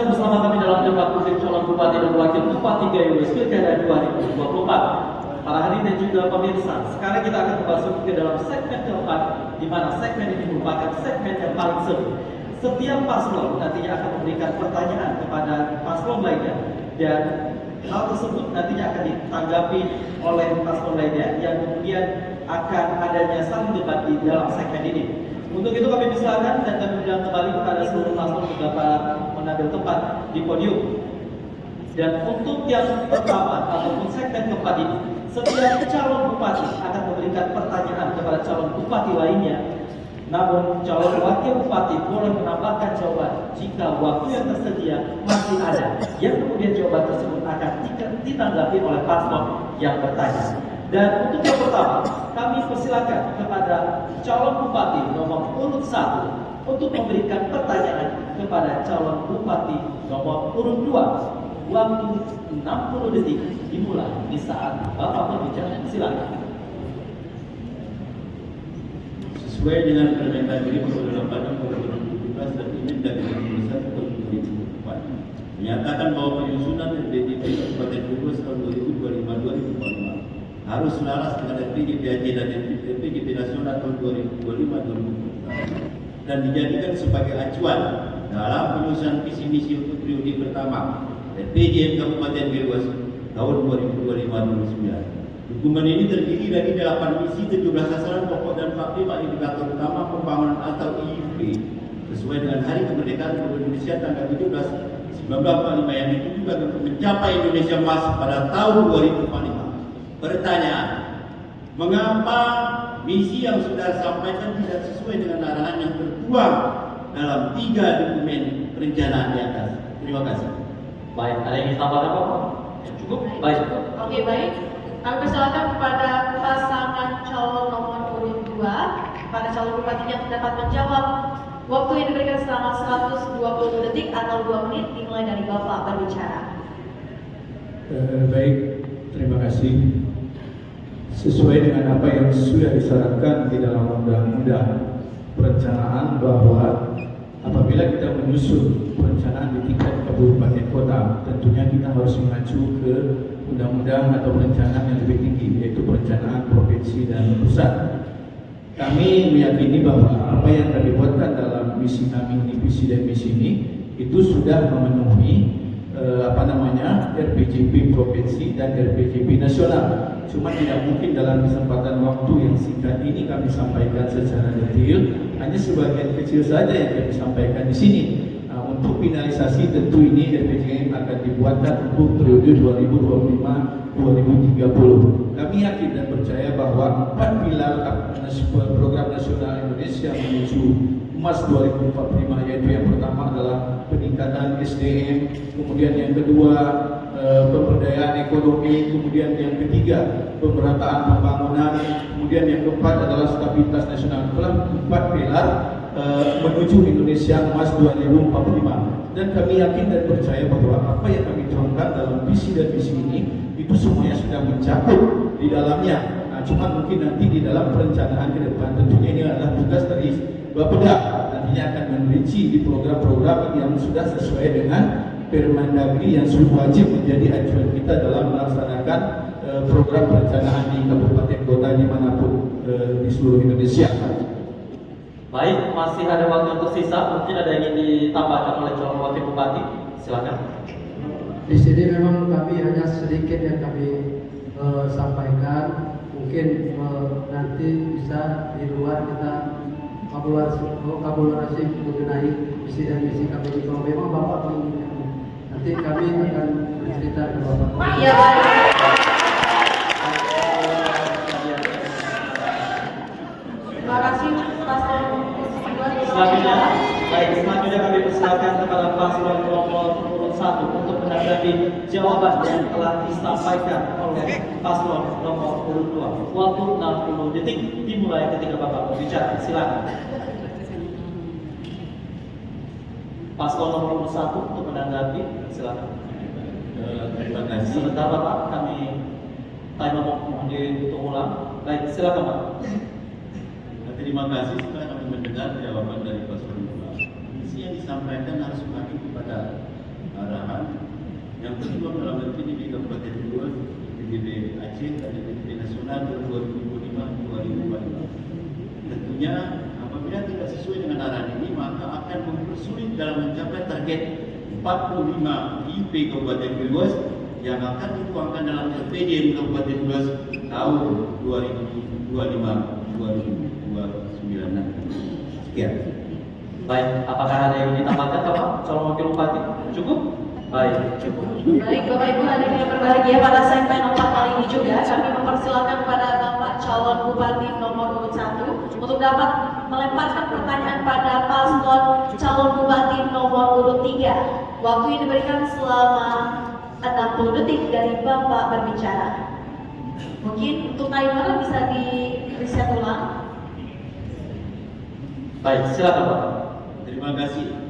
masih bersama kami dalam debat publik calon bupati dan wakil bupati Gayo Pilkada 2024. Para hadirin dan juga pemirsa, sekarang kita akan memasuki ke dalam segmen keempat, di mana segmen ini merupakan segmen yang paling seru. Setiap paslon nantinya akan memberikan pertanyaan kepada paslon lainnya, dan hal tersebut nantinya akan ditanggapi oleh paslon lainnya, yang kemudian akan adanya saling debat di dalam segmen ini. Untuk itu kami persilakan dan kami undang kembali kepada seluruh paslon untuk dapat mengambil tempat di podium. Dan untuk yang pertama ataupun segmen keempat ini, setiap calon bupati akan memberikan pertanyaan kepada calon bupati lainnya. Namun calon wakil bupati boleh menambahkan jawaban jika waktu yang tersedia masih ada, yang kemudian jawaban tersebut akan ditanggapi oleh paslon yang bertanya. Dan untuk yang pertama, kami persilakan kepada calon bupati nomor urut 1 untuk memberikan pertanyaan kepada calon bupati nomor urut 2. Waktu 60 detik dimulai di saat Bapak berbicara. Silakan. Sesuai dengan Permendagri nomor 8 tahun 2017 dan Permendagri nomor 1 tahun 2004 menyatakan bahwa penyusunan RPJP Kabupaten Brebes tahun 2025 harus selaras dengan RPJP Aceh dan RPJP Nasional tahun 2025-2024 dan dijadikan sebagai acuan dalam penyusunan visi misi untuk periode pertama RPJM Kabupaten Brebes tahun 2025-2029. Dokumen ini terdiri dari 8 misi, 17 sasaran pokok dan 45 indikator utama pembangunan atau IUP sesuai dengan Hari Kemerdekaan Republik Indonesia tanggal 17 1945 yang ditujukan untuk mencapai Indonesia Emas pada tahun 2045. Pertanyaan: mengapa misi yang sudah disampaikan tidak sesuai dengan arahan yang tertuang dalam 3 dokumen perencanaan di atas? Terima kasih. Baik, ada yang ditambahkan Bapak? Cukup? Baik. Oke, baik. Kami persilakan kepada pasangan calon nomor urut 2, pada calon bupati yang dapat menjawab. Waktu yang diberikan selama 120 detik atau 2 menit dimulai dari Bapak berbicara. Baik, terima kasih. Sesuai dengan apa yang sudah disyaratkan di dalam undang-undang perencanaan, bahwa apabila kita menyusun perencanaan di tingkat kabupaten kota, tentunya kita harus mengacu ke undang-undang atau perencanaan yang lebih tinggi, yaitu perencanaan provinsi dan pusat. Kami meyakini bahwa apa yang kami buatkan dalam misi kami ini, visi dan misi ini, itu sudah memenuhi RPJP provinsi dan RPJP nasional. Cuma tidak mungkin dalam kesempatan waktu yang singkat ini kami sampaikan secara detail. Hanya sebagian kecil saja yang kami sampaikan di sini. Untuk finalisasi tentu ini RPJM akan dibuatkan untuk periode 2025-2030. Kami yakin dan percaya bahwa 4 pilar program nasional Indonesia menuju Emas 2045, yaitu yang pertama adalah peningkatan SDM, kemudian yang kedua pemberdayaan ekonomi, kemudian yang ketiga pemerataan pembangunan, kemudian yang keempat adalah stabilitas nasional. Itulah 4 pilar menuju Indonesia Emas 2045. Dan kami yakin dan percaya bahwa apa yang kami tuangkan dalam visi dan misi ini itu semuanya sudah mencakup di dalamnya. Cuma mungkin nanti di dalam perencanaan ke depan, tentunya ini adalah tugas dari Bapeda, nantinya akan merinci di program-program yang sudah sesuai dengan Permendagri yang sudah wajib menjadi acuan kita dalam melaksanakan program perencanaan di kabupaten kota dimanapun di seluruh Indonesia. Baik, masih ada waktu yang tersisa. Mungkin ada yang ingin ditambahkan oleh calon wakil bupati. Silakan. Di sini memang kami hanya sedikit yang kami sampaikan. Mungkin nanti bisa di luar kita kabulasi mengenai visi dan misi kami. Kalau memang Bapak menginginkan, nanti kami akan bercerita ke Bapak. Iya, baik. Terima kasih paslon Selanjutnya, selanjutnya kami persilakan kepada paslon nomor urut 1 untuk menanggapi jawaban yang telah disampaikan oleh paslon nomor urut 2. Waktu 60 detik dimulai ketika Bapak berbicara. Silakan. Paslon nomor urut 1 untuk menanggapi. Silakan. Terima kasih. Sebentar Bapak, kami timer mohon dihitung ulang. Baik, silakan Pak. Terima kasih. Setelah kami mendengar jawaban dari paslon 2, misi yang disampaikan harus mengacu kepada Aceh KDPP Nasional 2025-2024. Tentunya apabila tidak sesuai dengan arahan ini maka akan mempersulit dalam mencapai target 45 IP Kabupaten Brebes yang akan dituangkan dalam RPJM Kabupaten Brebes tahun 2025-2029 nanti. Sekian. Baik, apakah ada yang ditambahkan Bapak calon wakil bupati? Cukup? Baik, cukup. Baik, Bapak Ibu hadirin yang berbahagia, pada segmen 4 kali ini juga kami mempersilakan kepada Bapak calon bupati nomor urut 1 untuk dapat melemparkan pertanyaan pada paslon calon bupati nomor urut 3. Waktu yang diberikan selama 60 detik dari Bapak berbicara. Mungkin untuk timer bisa di reset ulang. Baik, silakan Bapak. Terima kasih.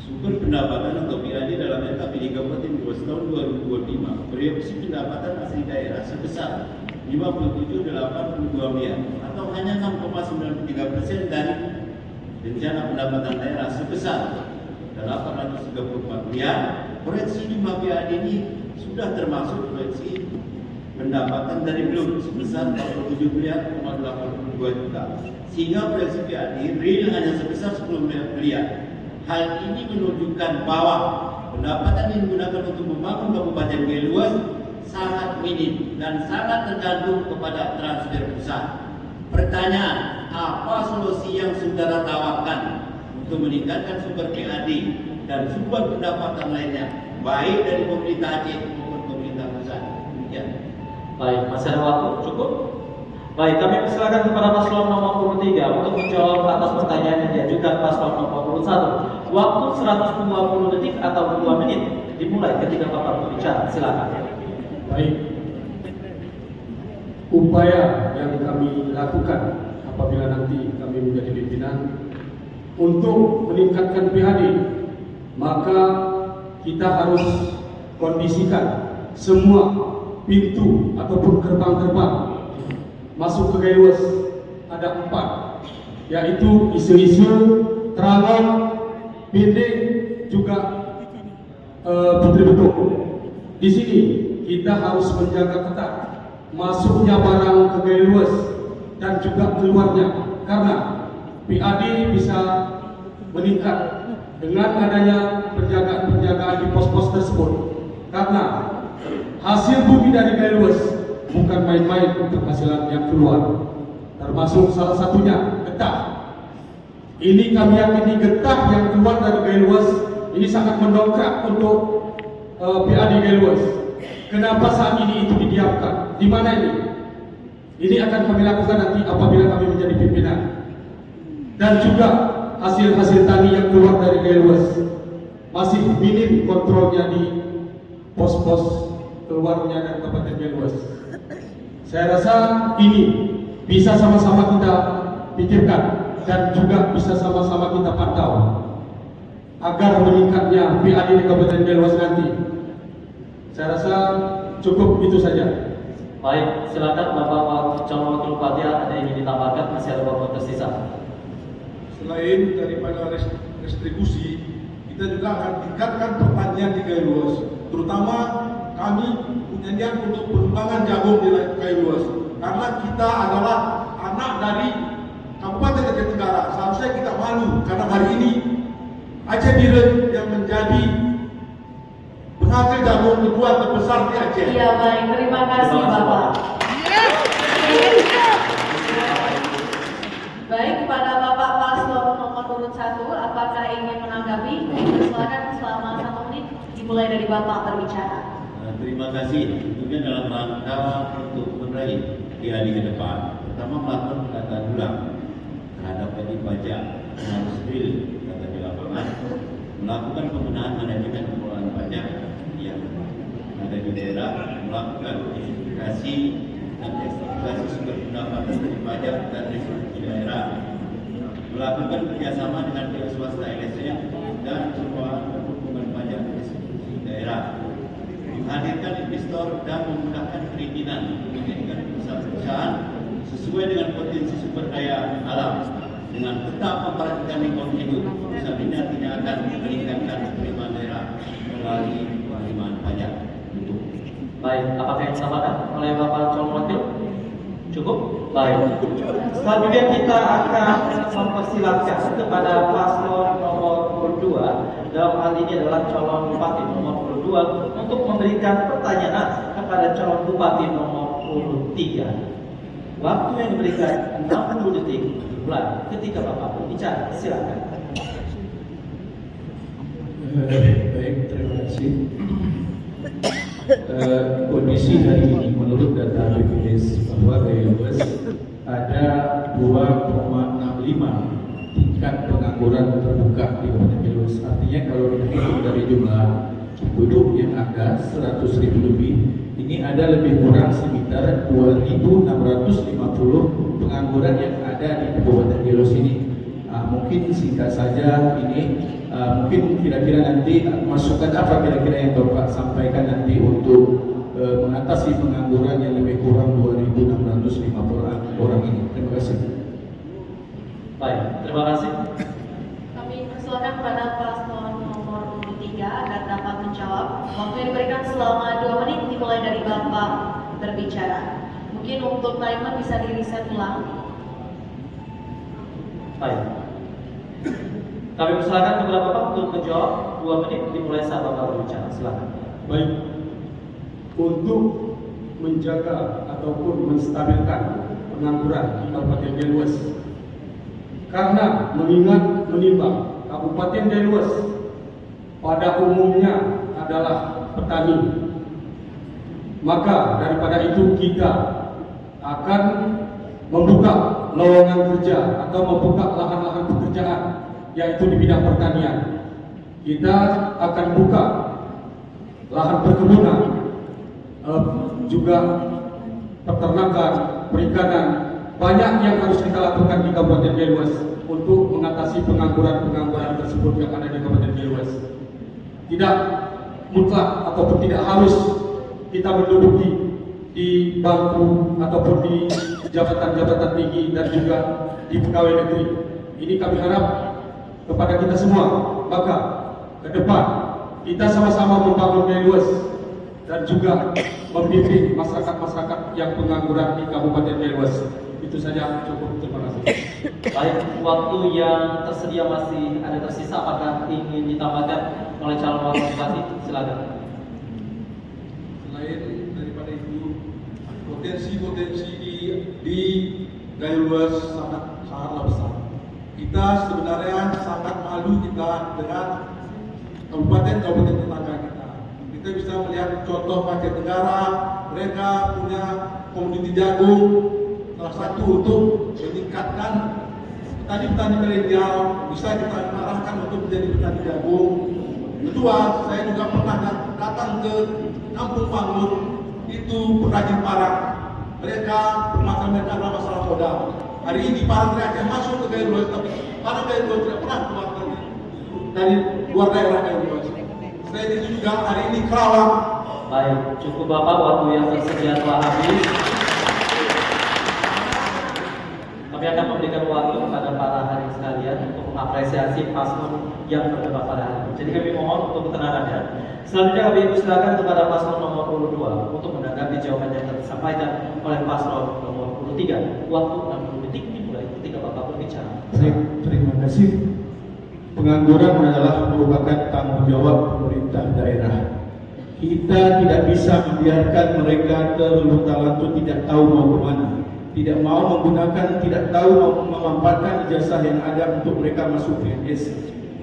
Sumber pendapatan atau PAD dalam LKPD Kabupaten Brebes tahun 2025 proyeksi pendapatan asli daerah sebesar 57,82 miliar atau hanya 6,93% dari rencana pendapatan daerah sebesar 834 miliar. Proyeksi jumlah PAD ini sudah termasuk proyeksi pendapatan dari BLUM sebesar 47 miliar 82 juta, sehingga proyeksi PAD real hanya sebesar 10 miliar. Hal ini menunjukkan bahwa pendapatan yang digunakan untuk membangun Kabupaten Brebes sangat minim dan sangat tergantung kepada transfer pusat. Pertanyaan, apa solusi yang saudara tawarkan untuk meningkatkan sumber PAD dan sumber pendapatan lainnya, baik dari pemerintah Aceh maupun pemerintah pusat? Demikian. Baik, masih ada waktu? Cukup? Baik, kami persilakan kepada paslon nomor urut 3 untuk menjawab atas pertanyaan yang diajukan paslon nomor urut 1. Waktu 120 detik atau 2 menit dimulai ketika Bapak berbicara. Silakan. Baik. Upaya yang kami lakukan apabila nanti kami menjadi pimpinan untuk meningkatkan PAD, maka kita harus kondisikan semua pintu ataupun gerbang-gerbang masuk ke Brebes ada 4, yaitu isu-isu, Terangan, Pending, juga Putri Betuk. Di sini kita harus menjaga ketat masuknya barang ke Brebes dan juga keluarnya, karena PAD bisa meningkat dengan adanya penjagaan-penjagaan di pos-pos tersebut. Karena hasil bumi dari Brebes bukan main-main untuk hasil yang keluar, termasuk salah satunya getah. Ini kami yakini getah yang keluar dari Brebes ini sangat mendongkrak untuk PAD Brebes. Kenapa saat ini itu didiamkan? Di mana ini? Ini akan kami lakukan nanti apabila kami menjadi pimpinan. Dan juga hasil-hasil tani yang keluar dari Brebes masih minim kontrolnya di pos-pos keluarnya dari Kabupaten Brebes. Saya rasa ini bisa sama-sama kita pikirkan dan juga bisa sama-sama kita pantau agar meningkatnya PAD di Kabupaten Brebes nanti. Saya rasa cukup itu saja. Baik, silakan Bapak calon wakil bupati, ada yang ingin ditambahkan? Masih ada waktu tersisa. Selain daripada restribusi, kita juga akan tingkatkan pertanian di Brebes, terutama kami punya niat untuk pengembangan jagung di Brebes, karena kita adalah anak dari Kabupaten Aceh Tenggara. Seharusnya kita malu karena hari ini Aceh Biren yang menjadi penghasil jagung kedua terbesar di Aceh. Iya, baik, terima kasih Bapak. Baik, kepada Bapak paslon nomor urut 1, apakah ingin menanggapi? Silakan selama 1 menit dimulai dari Bapak berbicara. Terima kasih. Tentunya dalam rangka untuk meraih PAD ke depan, pertama melakukan pendataan ulang terhadap wajib pajak yang harus real data di lapangan, melakukan pembenahan manajemen pengelolaan pajak yang ada di daerah, melakukan identifikasi dan ekstraksi sumber pendapatan dari pajak dan restitusi daerah, melakukan kerjasama dengan pihak swasta LSM dan semua dukungan pajak restitusi daerah, menghadirkan investor dan memudahkan perizinan menjadikan perusahaan-perusahaan sesuai dengan potensi sumber daya alam dengan tetap memperhatikan lingkungan hidup. Perusahaan ini artinya akan meningkatkan penerimaan daerah melalui penerimaan pajak. Baik, apakah yang disampaikan oleh Bapak calon wakil? Cukup? Baik. Selanjutnya kita akan mempersilakan kepada paslon nomor 2, dalam hal ini adalah calon bupati nomor 2, untuk memberikan pertanyaan kepada calon bupati nomor 3. Waktu yang diberikan 60 detik dimulai ketika Bapak berbicara. Silakan. Baik, terima kasih. Kondisi hari ini menurut data BPS bahwa Gaya Luas ada 2,65 tingkat pengangguran terbuka di Kabupaten Gaya Luas. Artinya kalau kita hitung dari jumlah penduduk yang ada 100.000 lebih, ini ada lebih kurang sekitar 2.650 pengangguran yang ada di Kabupaten Gaya Luas ini. Mungkin singkat saja ini, mungkin kira-kira nanti masukan apa kira-kira yang Bapak sampaikan nanti untuk mengatasi pengangguran yang lebih kurang 2.650 orang ini. Terima kasih. Baik, terima kasih. Kami persilakan kepada paslon nomor 3 agar dapat menjawab. Waktu yang diberikan selama 2 menit dimulai dari Bapak berbicara. Mungkin untuk timer bisa di-reset ulang. Baik. Kami persilakan kepada Bapak untuk menjawab 2 menit dimulai saat Bapak berbicara. Silakan. Baik, untuk menjaga ataupun menstabilkan pengangguran di Kabupaten Gaya Luas, karena menimbang Kabupaten Gaya Luas pada umumnya adalah petani, maka daripada itu kita akan membuka lowongan kerja atau membuka lahan-lahan pekerjaan, yaitu di bidang pertanian. Kita akan buka lahan perkebunan, juga peternakan, perikanan. Banyak yang harus kita lakukan di Kabupaten Gaya Luas untuk mengatasi pengangguran tersebut yang ada di Kabupaten Gaya Luas. Tidak mutlak ataupun tidak harus kita menduduki di bangku ataupun di jabatan-jabatan tinggi dan juga di pegawai negeri. Ini kami harap kepada kita semua, maka ke depan kita sama-sama membangun Gaya Luas dan juga membimbing masyarakat-masyarakat yang pengangguran di Kabupaten Gaya Luas. Itu saja, cukup. Terima kasih. Baik, waktu yang tersedia masih ada tersisa. Apakah ingin ditambahkan oleh calon wakil bupati? Silakan. Selain daripada itu, potensi-potensi di Gaya Luas sangatlah besar. Kita sebenarnya sangat malu kita dengan kabupaten-kabupaten tetangga kita. Kita bisa melihat contoh Aceh Tenggara, mereka punya komoditi jagung, salah satu untuk meningkatkan petani-petani milenial, bisa kita arahkan untuk menjadi petani jagung. Kedua, saya juga pernah datang ke Kampung Pangur, itu pengrajin parang. Mereka bermasalah, mereka adalah masalah modal. Hari ini parang Aceh masuk ke Gaya Luas, tapi parang Gaya Luas tidak pernah keluar dari luar daerah Gaya Luas. Selain itu juga hari ini Kerawang. Baik, cukup Bapak, waktu yang tersedia telah habis. Kami akan memberikan waktu kepada para hadirin sekalian untuk mengapresiasi paslon yang berdebat pada hari ini. Jadi kami mohon untuk ketenangannya. Selanjutnya kami persilakan kepada paslon nomor 2 untuk menanggapi jawaban yang telah disampaikan oleh paslon nomor 3. Waktu 60 detik dimulai ketika Bapak berbicara. Baik, terima kasih. Pengangguran adalah merupakan tanggung jawab pemerintah daerah. Kita tidak bisa membiarkan mereka terlunta-lantu tidak tahu mau kemana, tidak mau menggunakan, tidak tahu mau memanfaatkan ijazah yang ada untuk mereka masuk PNS.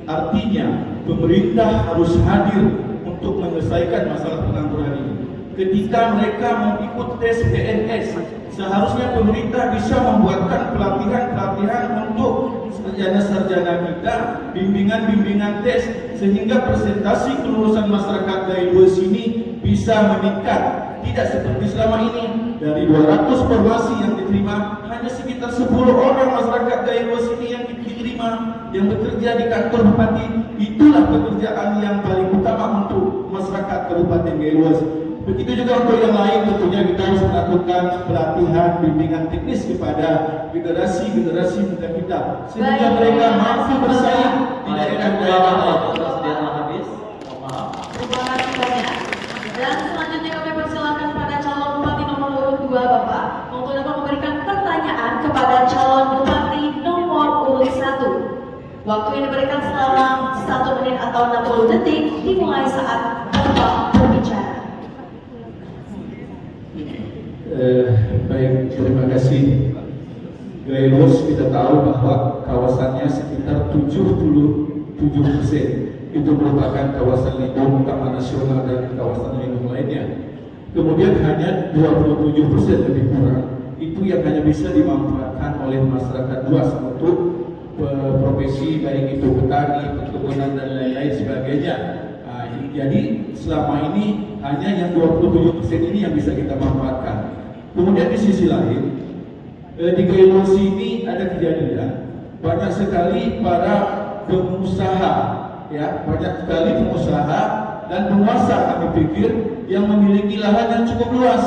Artinya pemerintah harus hadir untuk menyelesaikan masalah pengangguran ini. Ketika mereka mau ikut tes PNS, seharusnya pemerintah bisa membuatkan pelatihan-pelatihan untuk sarjana-sarjana kita, bimbingan-bimbingan tes, sehingga presentasi kelulusan masyarakat Gaya Luas ini bisa meningkat. Tidak seperti selama ini, dari 200 formasi yang diterima, hanya sekitar 10 orang masyarakat Gaya Luas ini yang diterima, yang bekerja di kantor bupati. Itulah pekerjaan yang paling utama untuk masyarakat Kabupaten Gaya Luas. Begitu juga untuk yang lain, tentunya kita harus melakukan pelatihan, bimbingan teknis kepada generasi-generasi muda kita, sehingga mereka mampu bersaing di daerah-daerah lain. Waktu tersedia telah habis. Mohon maaf. Terima kasih banyak. Dan selanjutnya kami persilakan Waktu yang diberikan selama 1 menit atau 60 detik dimulai saat Bapak berbicara. Baik, terima kasih. Gaylos kita tahu bahwa kawasannya sekitar 77% itu merupakan kawasan lindung taman nasional dan kawasan lindung lainnya. Kemudian hanya 27% lebih kurang itu yang hanya bisa dimanfaatkan oleh masyarakat luas untuk profesi, baik itu petani, perkebunan dan lain-lain sebagainya. Jadi selama ini hanya yang 27% ini yang bisa kita manfaatkan. Kemudian di sisi lain, di Gaylos ini ada kejadian banyak sekali para pengusaha, ya, banyak sekali pengusaha dan penguasa kami pikir yang memiliki lahan yang cukup luas.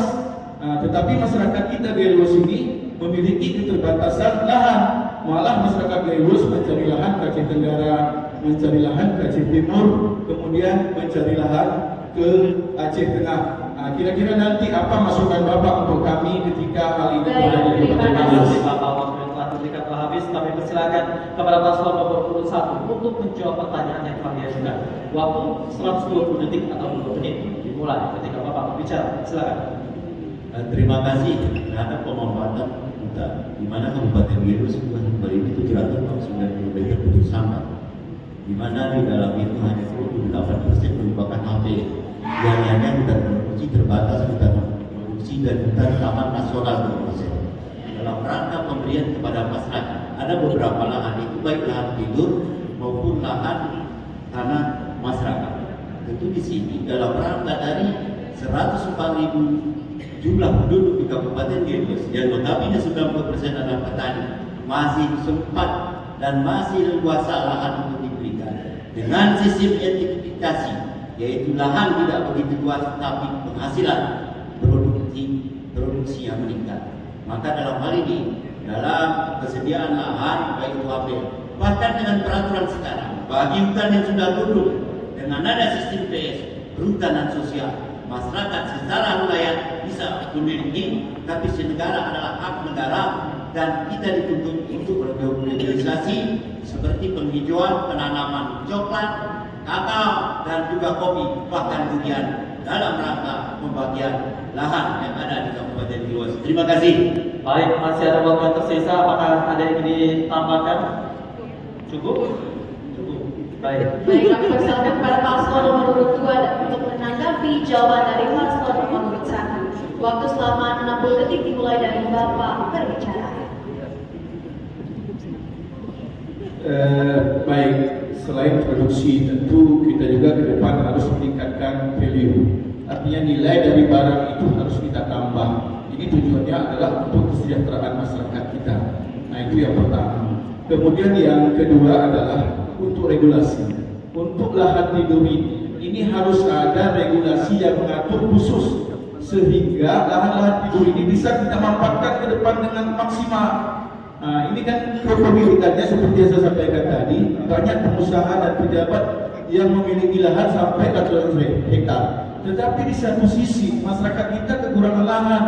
Tetapi masyarakat kita Gaylos ini memiliki keterbatasan lahan. Malah masyarakat Gaylos mencari lahan ke Aceh Tenggara, mencari lahan ke Aceh Timur, kemudian mencari lahan ke Aceh Tengah. Kira-kira nanti apa masukan Bapak untuk kami ketika hal ini terjadi? Terima kasih Bapak, waktu yang telah diberikan telah habis. Kami persilakan kepada paslon nomor urut 1 untuk menjawab pertanyaan yang kami ajukan. Waktu 120 detik atau 2 menit dimulai ketika Bapak berbicara. Silakan. Terima kasih terhadap pemanfaatan kita, di mana Kabupaten Gaylos beribu 790 meter putus sambal, di mana di dalam itu hanya 28% merupakan HP. Yang lainnya hutan produksi terbatas, hutan produksi dan hutan taman nasional berproses. Dalam rangka pemberian kepada masyarakat, ada beberapa lahan itu baik lahan tidur maupun lahan tanah masyarakat. Tentu di sini dalam rangka dari 104.000 jumlah penduduk di Kabupaten Gaylos yang notabene 90% adalah petani, masih sempat dan masih leluasa lahan untuk diberikan dengan sistem identifikasi, yaitu lahan tidak begitu luas tapi penghasilan produksi yang meningkat. Maka dalam hal ini, dalam kesediaan lahan baik itu apel, bahkan dengan peraturan sekarang bagi hutan yang sudah gundul dengan ada sistem PS perhutanan sosial, masyarakat secara wilayah bisa memiliki, tapi senegara adalah hak negara dan kita dituntut untuk berregularisasi seperti penghijauan, penanaman coklat, kakao dan juga kopi, bahkan durian dalam rangka pembagian lahan yang ada di Kabupaten Gaylos. Terima kasih. Baik, masih ada waktu yang tersisa. Apakah ada yang ingin ditambahkan? Cukup? Cukup. Baik. Baik, kami persilakan kepada paslon nomor urut 2 untuk menanggapi jawaban dari paslon nomor urut 1. Waktu selama 60 detik dimulai dari Bapak berbicara. Baik, selain produksi tentu kita juga ke depan harus meningkatkan value. Artinya nilai dari barang itu harus kita tambah. Ini tujuannya adalah untuk kesejahteraan masyarakat kita. Nah, itu yang pertama. Kemudian yang kedua adalah untuk regulasi. Untuk lahan tidur ini harus ada regulasi yang mengatur khusus sehingga lahan-lahan tidur ini bisa kita manfaatkan ke depan dengan maksimal. Nah, ini kan kepemilikannya seperti yang saya sampaikan tadi, banyak pengusaha dan pejabat yang memiliki lahan sampai ratusan hektar. Tetapi di satu sisi masyarakat kita kekurangan lahan.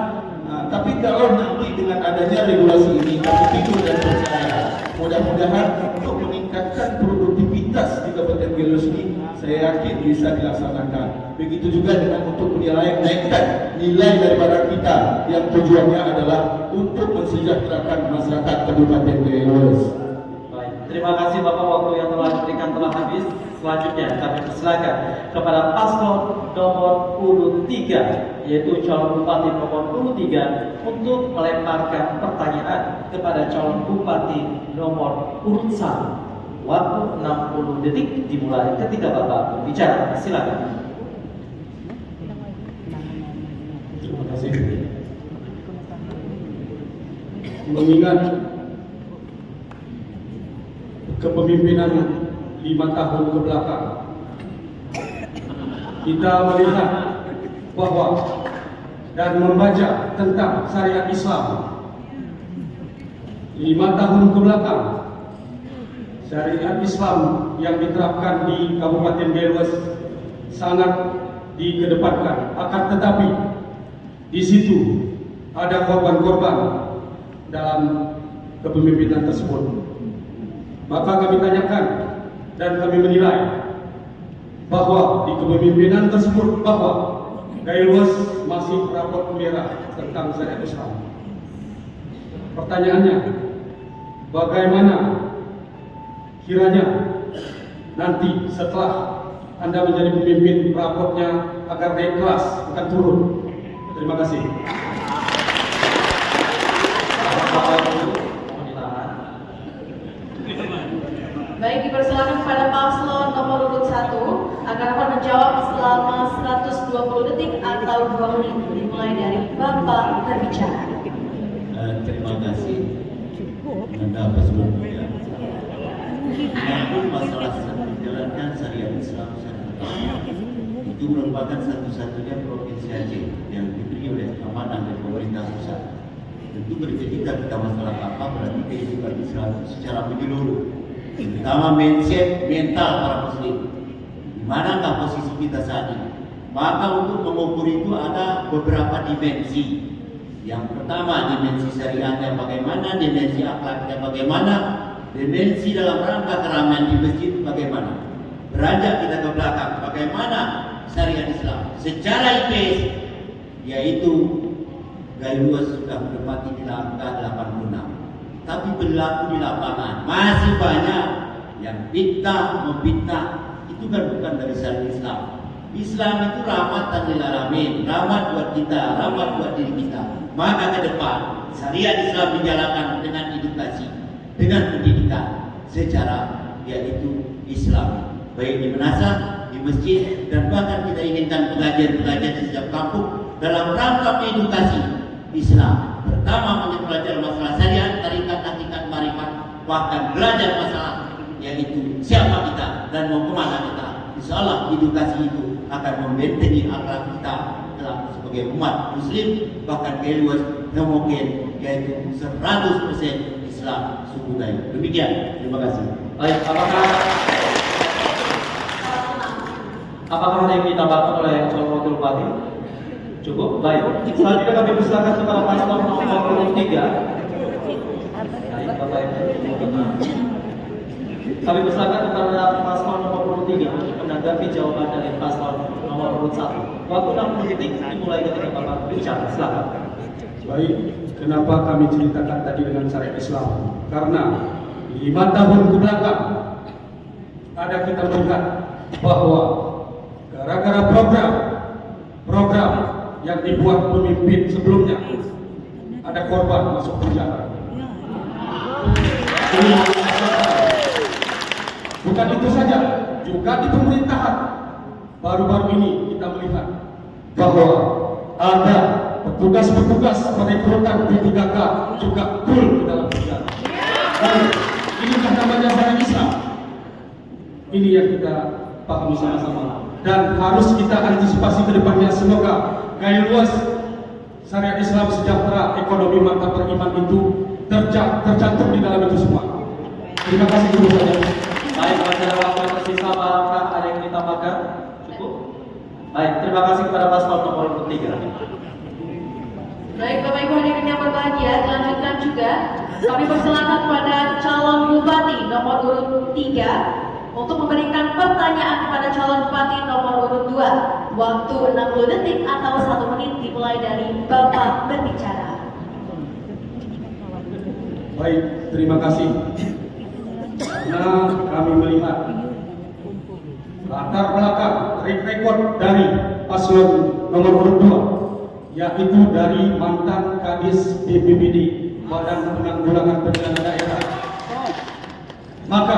Tapi kalau nanti dengan adanya regulasi ini, kami tidur dan percaya, mudah-mudahan untuk meningkatkan produktivitas di Kabupaten Gaylos ini, saya yakin bisa dilaksanakan. Begitu juga dengan untuk menaikkan nilai dari barang kita yang tujuannya adalah untuk mensejahterakan masyarakat Kabupaten Gaylos. Baik, terima kasih Bapak, waktu yang telah diberikan telah habis. Selanjutnya kami persilakan kepada paslon nomor urut 3, yaitu calon bupati nomor urut 3 untuk melemparkan pertanyaan kepada calon bupati nomor urut 1. Waktu 60 detik dimulai ketika Bapak berbicara. Silakan. Terima kasih. Mengingat kepemimpinan 5 tahun ke belakang, kita melihat bahwa dan membaca tentang syariat Islam 5 tahun ke belakang, syariat Islam yang diterapkan di Kabupaten Gaylos sangat dikedepankan. Akan tetapi di situ ada korban-korban dalam kepemimpinan tersebut. maka kami tanyakan dan kami menilai bahwa di kepemimpinan tersebut bahwa Gaya Luas masih rapot merah tentang syariat Islam. Pertanyaannya, bagaimana kiranya nanti setelah Anda menjadi pemimpin rapotnya agar naik kelas bukan turun? Terima kasih. Baik, dipersilakan kepada paslon nomor urut 1 agar dapat menjawab selama 120 detik atau 2 menit dimulai dari Bapak berbicara. Terima kasih. Anda paslon 3. Menyangkut masalah menjalankan syariat Islam secara itu merupakan satu-satunya provinsi Aceh yang diberi oleh amanah dari pemerintah pusat. Tentu berketika kita masalah apa berarti kehidupan Islam secara menyeluruh, terutama mindset mental para muslim. Di manakah posisi kita saat ini? Maka untuk mengukur itu ada beberapa dimensi. Yang pertama dimensi syariatnya bagaimana, dimensi akhlaknya bagaimana, dimensi dalam rangka keramaian di masjid bagaimana. Beranjak kita ke belakang, bagaimana syariat Islam secara IPS, yaitu Gaya Luas sudah menempati di angka 86. Tapi berlaku di lapangan masih banyak yang fitnah, memfitnah. Itu kan bukan dari syariat Islam. Islam itu rahmatan lil alamin, rahmat buat kita, rahmat buat diri kita. Maka ke depan syariat Islam dijalankan dengan edukasi, dengan pendidikan secara yaitu Islam, baik di manasah, di masjid, dan bahkan kita inginkan pengajian-pengajian di setiap kampung dalam rangka edukasi Islam. Pertama mempelajari masalah syariat, tarikat, hakikat, marifat, bahkan belajar masalah yaitu siapa kita dan mau kemana kita. Insya Allah edukasi itu akan membentengi akhlak kita dalam sebagai umat muslim, bahkan Gaya Luas homogen yaitu 100% Islam suku Gayo. Demikian, terima kasih. Baik, apakah ada yang ditambahkan oleh calon wakil bupati? Cukup, baik. Selanjutnya kami persilakan kepada paslon nomor 3. Baik, Bapak Ibu. Kami persilakan kepada paslon nomor 3 untuk menanggapi jawaban dari paslon nomor 1. Waktu 60 detik dimulai ketika Bapak bicara. Silakan. Baik, kenapa kami ceritakan tadi dengan syariat Islam? Karena 5 tahun ke belakang ada kita melihat bahwa gara-gara program yang dibuat pemimpin sebelumnya ada korban masuk penjara. Bukan itu saja, juga di pemerintahan baru-baru ini kita melihat bahwa ada petugas-petugas perekrutan P3K juga full di dalam penjara. Inikah namanya syariat Islam? Ini yang kita pahami sama-sama dan harus kita antisipasi ke depannya. Semoga Gaya Luas syariat Islam sejahtera ekonomi mantap beriman itu tercantum di dalam itu semua. Terima kasih dulu saja. Baik, pada waktu yang tersisa apakah ada yang ditambahkan? Cukup? Baik, terima kasih kepada paslon nomor 3. Baik, Bapak Ibu hadirin yang berbahagia, dilanjutkan juga kami persilakan kepada calon bupati nomor urut 3 untuk memberikan pertanyaan kepada calon bupati nomor urut 2. Waktu 60 detik atau 1 menit dimulai dari Bapak berbicara. Baik, terima kasih. Karena kami melihat latar belakang track record dari paslon nomor urut 2, yaitu dari mantan Kadis BPBD Badan Penanggulangan Bencana Daerah. Maka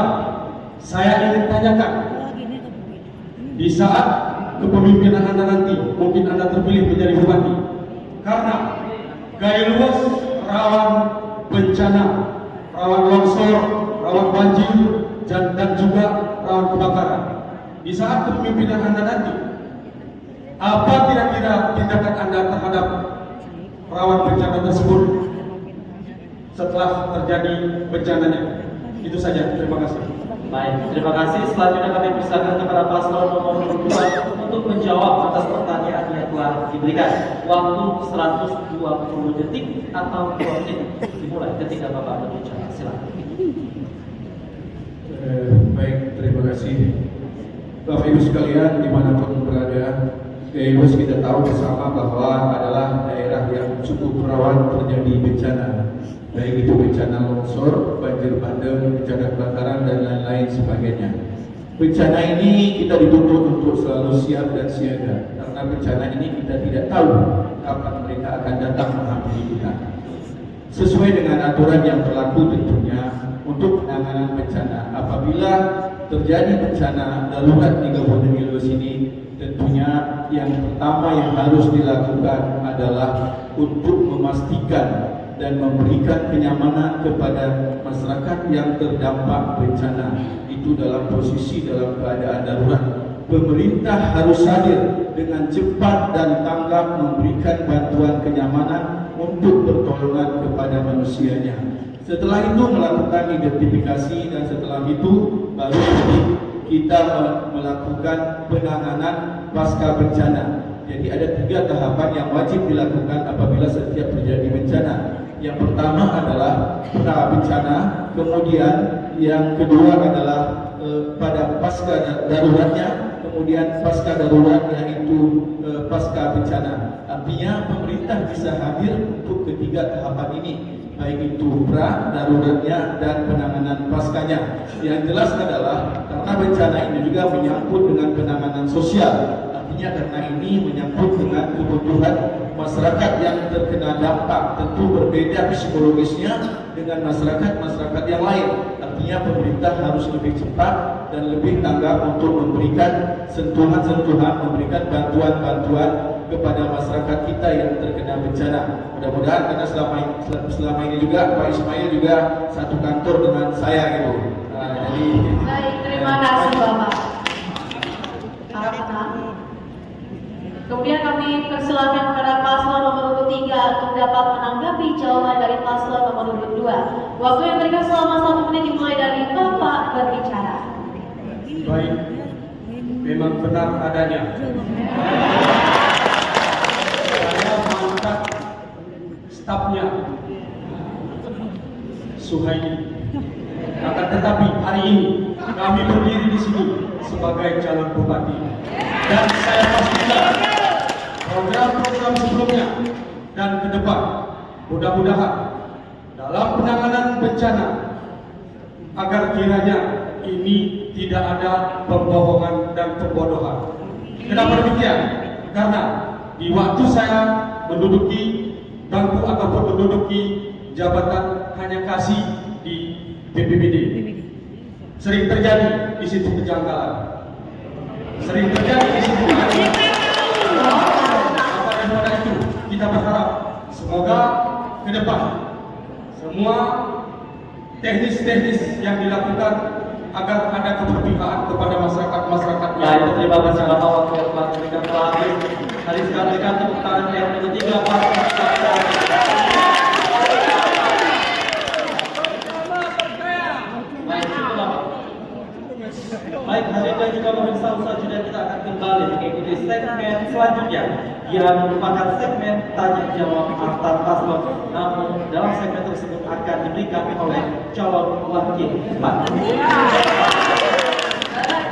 saya ingin tanyakan, di saat kepemimpinan Anda nanti, mungkin Anda terpilih menjadi bupati, karena Gaya Luas rawan bencana, rawan longsor, rawan banjir, dan juga rawan kebakaran. Di saat kepemimpinan Anda nanti, apa kira-kira tindakan Anda terhadap rawan bencana tersebut setelah terjadi bencananya? Itu saja, terima kasih. Baik, terima kasih. Selanjutnya kami persilakan kepada paslon nomor 2 untuk menjawab atas pertanyaan yang telah diberikan. Waktu 120 detik atau 2 menit dimulai ketika Bapak berbicara. Silakan. Baik, terima kasih Bapak Ibu sekalian dimanapun berada. GAIWES kita tahu bersama bahwa adalah daerah yang cukup rawan terjadi bencana, baik itu bencana longsor, banjir bandang, bencana kebakaran dan lain-lain sebagainya. Bencana ini kita dituntut untuk selalu siap dan siaga, karena bencana ini kita tidak tahu kapan mereka akan datang menghampiri kita. Sesuai dengan aturan yang berlaku tentunya untuk penanganan bencana, apabila terjadi bencana darurat di Kabupaten Ilewes ini, tentunya yang pertama yang harus dilakukan adalah untuk memastikan dan memberikan kenyamanan kepada masyarakat yang terdampak bencana itu dalam posisi dalam keadaan darurat. Pemerintah harus hadir dengan cepat dan tanggap memberikan bantuan kenyamanan untuk pertolongan kepada manusianya. Setelah itu melakukan identifikasi dan setelah itu baru kita melakukan penanganan pasca bencana. Jadi ada 3 tahapan yang wajib dilakukan apabila setiap terjadi bencana. Yang pertama adalah pra bencana, kemudian yang kedua adalah pada pasca daruratnya, kemudian pasca darurat yaitu pasca bencana. Artinya pemerintah bisa hadir untuk ketiga tahapan ini, baik itu pra, daruratnya, dan penanganan paskanya. Yang jelas adalah karena bencana ini juga menyangkut dengan penanganan sosial. Artinya karena ini menyangkut dengan kebutuhan masyarakat yang terkena dampak, tentu berbeda psikologisnya dengan masyarakat yang lain. Artinya pemerintah harus lebih cepat dan lebih tanggap untuk memberikan sentuhan-sentuhan, memberikan bantuan-bantuan kepada masyarakat kita yang terkena bencana. Mudah-mudahan karena selama ini juga Pak Ismail juga satu kantor dengan saya gitu. Jadi Baik, terima kasih Bapak. Kemudian kami persilakan kepada paslon nomor urut 3 untuk dapat menanggapi jawaban dari paslon nomor urut 2. Waktu yang diberikan selama 1 menit dimulai dari Bapak berbicara. Baik, memang benar adanya. Saya mengangkat stafnya Suhaili. Akan tetapi hari ini kami berdiri di sini sebagai calon bupati, dan saya pastikan program-program sebelumnya dan ke depan mudah-mudahan dalam penanganan bencana agar kiranya ini tidak ada pembohongan dan pembodohan. Kenapa demikian? Karena di waktu saya menduduki bangku ataupun menduduki jabatan hanya kasih di BPBD, sering terjadi di situ kejanggalan, sering terjadi di situ keadaan. Maka daripada itu kita berharap semoga ke depan semua teknis-teknis yang dilakukan agar ada keberpihakan kepada masyarakat Baik, terima kasih Bapak Wakil yang telah memberikan pelatihan. Hari sekali berikan tepuk tangan yang ketiga Pak. Baik, hadirin dan juga pemirsa, selanjutnya kita akan kembali mengikuti segmen selanjutnya yang merupakan segmen tanya jawab antar paslon. Namun dalam segmen tersebut akan diberikan oleh calon wakil Pak.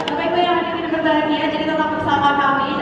Bapak Ibu yang hadir berbahagia, jadi tetap bersama kami